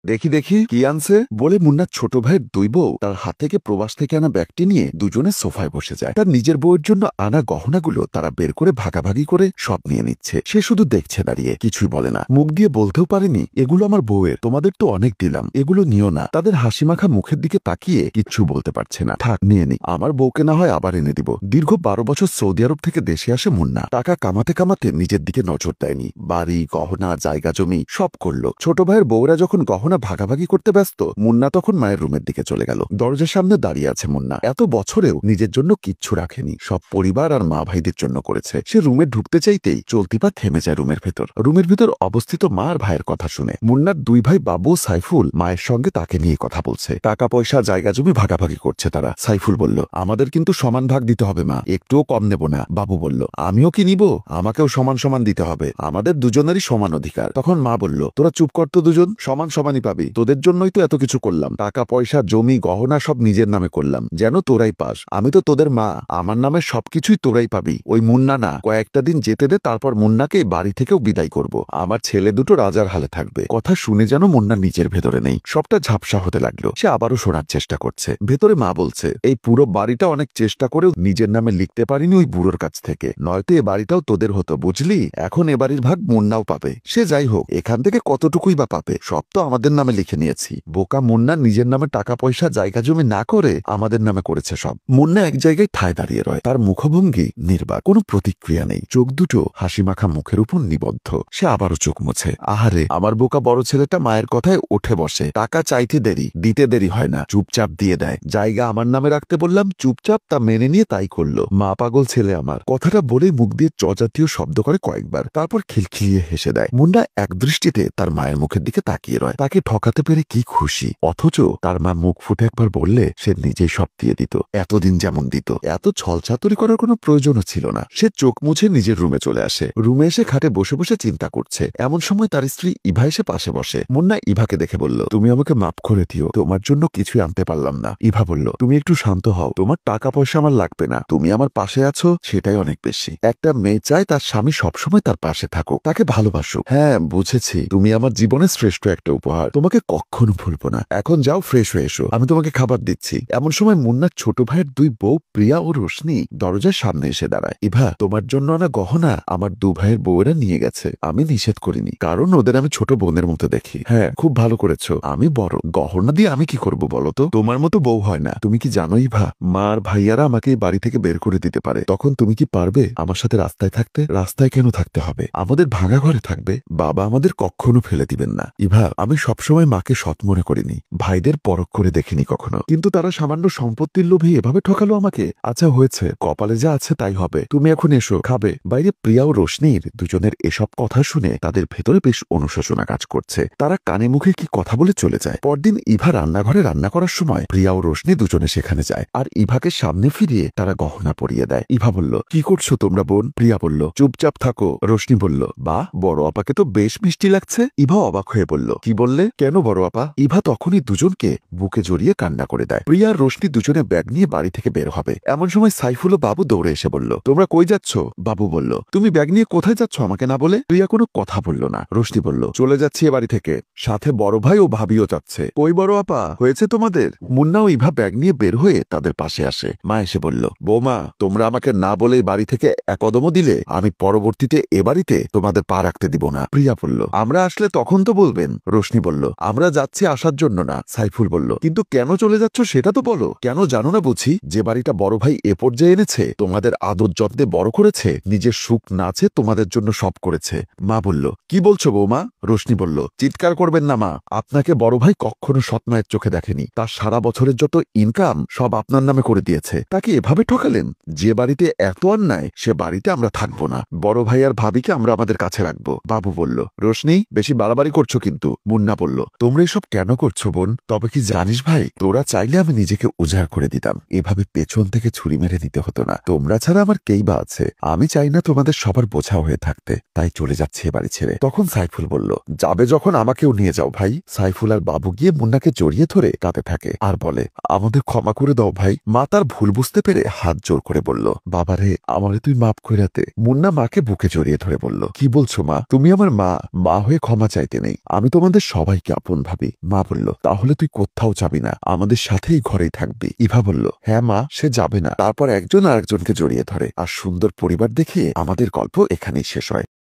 দেখি দেখি কি আনছে বলে মুন্নার ছোট ভাইয়ের দুই বউ তার হাত থেকে প্রবাস থেকে আনা ব্যাগটি নিয়ে দুজনে সোফায় বসে যায়। তার নিজের বউয়ের জন্য আনা গহনাগুলো তারা বের করে ভাগাভাগি করে সব নিয়ে নিচ্ছে। সে শুধু দেখছে দাঁড়িয়ে, কিছুই বলে না। মুখ দিয়ে বলতেও পারেনি এগুলো আমার বউয়ের, তোমাদের তো অনেক দিলাম, এগুলো নিও না। তাদের হাসিমাখা মুখের দিকে তাকিয়ে কিচ্ছু বলতে পারছে না। থাক, নিয়ে নি, আমার বউকে না হয় আবার এনে দিব। দীর্ঘ 12 বছর সৌদি আরব থেকে দেশে আসে মুন্না। টাকা কামাতে কামাতে নিজের দিকে নজর দেয়নি। বাড়ি, গহনা, জায়গা জমি সব করলো। ছোট ভাইয়ের বউরা যখন গহনা ভাগাভাগি করতে ব্যস্ত, মুন্না তখন মায়ের রুমের দিকে চলে গেল। দরজার সামনে দাঁড়িয়ে আছে মুন্না। এত বছরেও নিজের জন্য কিচ্ছু রাখেনি, সব পরিবার আর মা ভাইদের জন্য করেছে। সে রুমে ঢুকতে চাইতেই চলতি পা থেমে যায় রুমের ভেতর। রুমের ভিতর অবস্থিত মা আর ভাইয়ের কথা শুনে মুন্নার দুই ভাই বাবু সাইফুল মায়ের সঙ্গে তাকে নিয়ে কথা বলছে। টাকা পয়সা, জায়গা জমি ভাগাভাগি করছে তারা। সাইফুল বলল, আমাদের কিন্তু সমান ভাগ দিতে হবে মা, একটুও কম নেব না। বাবু বলল, আমিও কি নিব, আমাকেও সমান সমান দিতে হবে, আমাদের দুজনেরই সমান অধিকার। তখন মা বলল, তোরা চুপ কর তো, দুজন সমান সমানই পাবি, তোদের জন্যই তো এত কিছু করলাম। টাকা পয়সা, জমি, গহনা সব নিজের নামে করলাম, যেন তোরাই পাস। আমি তো তোদের মা, আমার নামে সবকিছুই তোরাই পাবি। ওই মুন্না না, কয়েকটা দিন যেতে দে, তারপর মুন্নাকে বাড়ি থেকেও বিদায় করব। আমার ছেলে দুটো রাজার হালে থাকবে। কথা শুনে যেন মুন্না নিজের ভেতরে নেই, সবটা ঝাপসা হতে লাগলো। সে আবারও শোনার চেষ্টা করছে। ভেতরে মা বলছে, এই পুরো বাড়িটা অনেক চেষ্টা করেও নিজের নামে লিখতে পারিনি ওই বুড়োর কাছ থেকে, নয়তো এ বাড়িটাও তোদের হতো, বুঝলি? এখন এ বাড়ির ভাগ মুন্নাও পাবে। সে যাই হোক, এখান থেকে কতটুকুই বা পাবে, সব তো আমাদের নামে লিখে নিয়েছি। বোকা মুন্না নিজের নামে টাকা পয়সা, জায়গা জমি না করে আমাদের নামে করেছে সব। মুন্না এক জায়গায় ঠায় দাঁড়িয়ে রয়, তার মুখভঙ্গি নির্বাক, কোনো প্রতিক্রিয়া নেই। চোখ দুটো হাসিমাখা মুখের উপর নিবদ্ধ। সে আবারও চোখ মুছে। আহারে, আমার বোকা বড় ছেলেটা মায়ের কথায় উঠে বসে। টাকা চাইতে দেরি, দিতে দেরি হয় না, চুপচাপ দিয়ে দেয়। জায়গা আমার নামে রাখতে বললাম, চুপচাপ তা মেনে নিয়ে তাই করলো। মা পাগল ছেলে আমার। কথাটা বলেই মুখ দিয়ে চজাতীয় শব্দ করে কয়েকবার, তারপর খিলখিলিয়ে হেসে দেয়। মুন্না এক দৃষ্টিতে তার মায়ের মুখের দিকে তাকিয়ে রয়। তাকে ঠকাতে পেরে কি খুশি, অথচ তার মা মুখ ফুটে একবার বললে সে নিজেই সব দিয়ে দিত, এতদিন যেমন দিত। এত ছলচাতুরি করার কোনো প্রয়োজনও ছিল না। সে চোখ মুছে নিজের রুমে চলে আসে। রুমে এসে খাটে বসে বসে চিন্তা করছে। এমন সময় তার স্ত্রী ইভা এসে পাশে বসে। মুন্না ইভাকে দেখে বলল, তুমি আমাকে মাফ করে দিও, তোমার জন্য কিছুই আনতে পারলাম না। ইভা বলল, তুমি একটু শান্ত হও, তোমার টাকা পয়সা আমার লাগবে না, তুমি আমার পাশে আছো সেটাই অনেক বেশি। একটা মেয়ে চায় তার স্বামী সবসময় তার পাশে থাকুক, তাকে ভালোবাসুক। হ্যাঁ বুঝেছি, তুমি আমার জীবনের শ্রেষ্ঠ একটা উপহার, তোমাকে কখনো ভুলবো না। এখন যাও, ফ্রেশ হয়ে এসো, আমি তোমাকে খাবার দিচ্ছি। এমন সময় মুন্নার ছোট ভাইয়ের দুই বউ প্রিয়া ও রোশনি দরজার সামনে এসে দাঁড়ায়। ইভা, তোমার জন্য আনা গহনা আমার দু ভাইয়ের বউয়েরা নিয়ে গেছে, আমি নিষেধ করিনি, কারণ ওদের আমি ছোট বোনের মতো দেখি। হ্যাঁ, খুব ভালো করেছো, আমি বড়, গহনা দিয়ে আমি কি করব বলো তো? তোমার মতো বউ হয় না। তুমি কি জানো ইভা, মা আর ভাইয়ারা আমাকে এই বাড়ি থেকে বের করে দিতে পারে, তখন তুমি কি পারবে আমার সাথে রাস্তায় থাকতে? রাস্তায় কেন থাকতে হবে? আমাদের ভাঙা ঘরে থাকবে, বাবা আমাদের কখনো ফেলে দিবেন না। ইভা, আমি সবসময় মাকে সৎ মনে করিনি, ভাইদের পরখ করে দেখিনি কখনো, কিন্তু তারা সামান্য সম্পত্তির লোভে এভাবে ঠকালো আমাকে। আচ্ছা হয়েছে, কপালে যা আছে তাই হবে, তুমি এখন এসো, খাবে। বাইরে প্রিয়া ও রোশনির দুজনের এসব কথা শুনে তাদের ভেতরে বেশ অনুশোচনা কাজ করছে। তারা কানে মুখে কি কথা বলে চলে যায়। পরদিন ইভা রান্নাঘরে রান্না করার সময় প্রিয়া ও রোশনি দুজনে সেখানে যায়, আর ইভাকে সামনে ফিরিয়ে তারা গহনা পরিয়ে দেয়। ইভা বলল, কি করছো তোমরা বোন? প্রিয়া বলল, চুপচাপ থাকো। রোশনি বলল, বাহ, বড় আপাকে তো বেশ মিষ্টি লাগছে। ইভা অবাক হয়ে বলল, কি বললে? কেন বড় আপা? ইভা তখনই দুজনকে বুকে জড়িয়ে কান্না করে দেয়। প্রিয়া আর রোশনি দুজনে ব্যাগ নিয়ে বাড়ি থেকে বের হবে। এমন সময় সাইফুল ও বাবু দৌড়ে এসে বলল, তোমরা কই যাচ্ছ? বাবু বলল, তুমি ব্যাগ নিয়ে কোথায় যাচ্ছ আমাকে না বলে? প্রিয়া কোনো কথা বলল না। রোশনি বলল, চলে যাচ্ছি এ বাড়ি থেকে, সাথে বড় ভাই ও ভাবিও যাচ্ছে। কই বড় আপা, হয়েছে তোমাদের? মুন্না ও ইভা ব্যাগ নিয়ে বের হয়ে তাদের পাশে আসে। মা এসে বলল, বৌমা, তোমরা আমাকে না বলে বাড়ি থেকে এক কদমও দিলে, আমি পরবর্তীতে এ বাড়িতে তোমাদের পা রাখতে দিব না। প্রিয়া বলল, আমরা আসলে তখন তো বলবেন। রোশনি বলল, আমরা যাচ্ছি আসার জন্য না। সাইফুল বলল, কিন্তু কেন চলে যাচ্ছ সেটা তো বলো। কেন জানো না বুঝি, যে বাড়িটা বড় ভাই এ পর্যায়ে এনেছে, তোমাদের আদর যত্নে বড় করেছে, নিজের সুখ নাচে তোমাদের জন্য সব করেছে। মা বলল, কি বলছো বৌমা? রোশনি বলল, চিৎকার করবেন না মা, আপনাকে বড় ভাই কখনো সৎমায়ের চোখে দেখেনি, তার সারা বছরের যত ইনকাম সব আপনার নামে করে দিয়েছে, তাকে এভাবে ঠকালেন। যে বাড়িতে এত অন্যায়, সে বাড়িতে আমরা থাকবো না। বড় ভাই আর ভাবিকে আমরা আমাদের কাছে রাখবো। বাবু বলল, রোশনি, বেশি বাড়াবাড়ি করছো কিন্তু। মুন্না বলল, তোমরা এসব কেন করছো বোন? তবে কি জানিস ভাই, তোরা চাইলে আমি নিজেকে উজাড় করে দিতাম, এভাবে পেছন থেকে ছুরি মেরে দিতে হতো না। তোমরা ছাড়া আমার কেই বা আছে, আমি চাই না তোমাদের সবার বোঝা হয়ে থাকতে, তাই চলে যাচ্ছে এ বাড়ি ছেড়ে। তখন সাইফুল বলল, যাবে যখন আমাকেও নিয়ে যাও ভাই। সাইফুল আর বাবু গিয়ে মুন্নাকে জড়িয়ে ধরে কাঁদতে থাকে আর বলে, আমাদের ক্ষমা করে দাও ভাই। মা তার ভুল বুঝতে পেরে হাত জোর করে বলল, বাবারে, আমারে তুই মাপ কইরাতে। মুন্না মাকে বুকে জড়িয়ে ধরে বলল, কি বলছো মা? তুমি আমার মা, মা হয়ে ক্ষমা চাইতে নেই। আমি তোমাদের সবার সবাইকে আপন ভাবি। মা বলল, তাহলে তুই কোথাও যাবি না, আমাদের সাথেই ঘরেই থাকবি। ইভা বলল, হ্যাঁ মা, সে যাবে না। তারপর একজন আরেকজনকে জড়িয়ে ধরে, আর সুন্দর পরিবার দেখে আমাদের গল্প এখানেই শেষ হয়।